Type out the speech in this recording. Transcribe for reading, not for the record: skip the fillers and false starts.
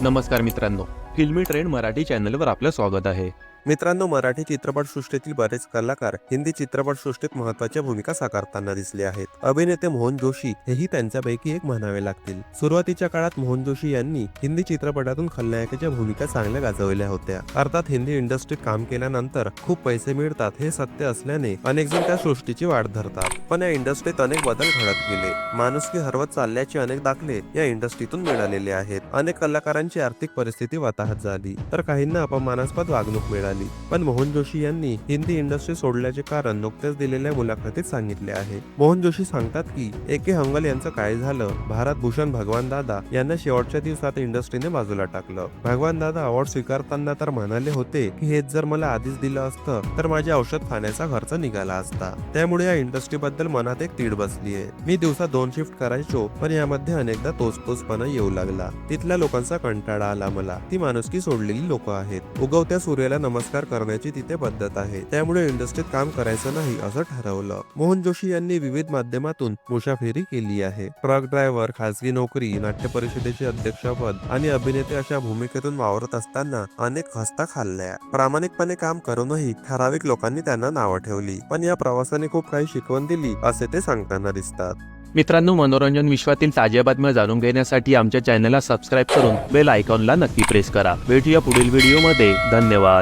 नमस्कार मित्रांनो, फिल्मी ट्रेंड मराठी चॅनलवर आपलं स्वागत आहे. मित्रांनो, मराठी चित्रपटसृष्टीतील बरेच कलाकार हिंदी चित्रपटसृष्टीत महत्त्वाच्या भूमिका साकारताना दिसले आहेत. अभिनेते मोहन जोशी हेही त्यांच्यापैकी एक म्हणावे लागतील. सुरुवातीच्या काळात मोहन जोशी यांनी हिंदी चित्रपटातून खलनायकाच्या भूमिका चांगल्या गाजवल्या होत्या. अर्थात हिंदी इंडस्ट्रीत काम केल्यानंतर खूप पैसे मिळतात हे सत्य असल्याने अनेक जण त्या सृष्टीची वाट धरतात. पण या इंडस्ट्रीत अनेक बदल घडत गेले. माणुसकी हरवत चालल्याचे अनेक दाखले या इंडस्ट्रीतून मिळालेले आहेत. अनेक कलाकारांची आर्थिक परिस्थिती वाताहत झाली, तर काहींना अपमानास्पद वागणूक मिळाली. पण मोहन जोशी यांनी हिंदी इंडस्ट्री सोडल्याचे कारण नुकत्याच दिलेल्या मुलाखतीत सांगितले आहे. मोहन जोशी सांगतात की ए.के. हंगल यांचं काय झालं, भारत भूषण भगवान दादा यांना शेवटच्या दिवसात इंडस्ट्रीने बाजूला टाकलं. भगवान दादा अवॉर्ड स्वीकारताना तर म्हणाले होते की हेच जर मला आधीच दिलं असतं तर माझ्या औषध खाण्याचा खर्च निघाला असता. त्यामुळे या इंडस्ट्री बद्दल मनात एक तीड बसलीये. मी दिवसा 2 शिफ्ट करायचो, पण यामध्ये अनेकदा तोचपणा येऊ लागला. तिथल्या लोकांचा कंटाळा आला मला. ती माणुसकी सोडलेली लोक आहेत. उगवत्या सूर्याला नमस्कार करण्याची तिथे पद्धत आहे. त्यामुळे इंडस्ट्रीत काम करायचं नाही असं ठरवलं. मोहन जोशी यांनी विविध माध्यमातून मुसाफिरी केली आहे. ट्रक ड्रायव्हर, खासगी नोकरी, नाट्य परिषदेचे अध्यक्षपद आणि अभिनेते अशा भूमिकेतून वावरत असताना अनेक हसता खाल्ल्या. प्रामाणिकपणे काम करूनही ठराविक लोकांनी त्यांना नावं ठेवली. पण या प्रवासाने खूप काही शिकवण दिली असे ते सांगताना दिसतात. मित्रांनो, मनोरंजन विश्वातील ताज्या बातम्या जाणून घेण्यासाठी आमच्या चॅनलला सबस्क्राईब करून बेल आयकॉनला नक्की प्रेस करा. भेटूया पुढील व्हिडिओमध्ये. धन्यवाद.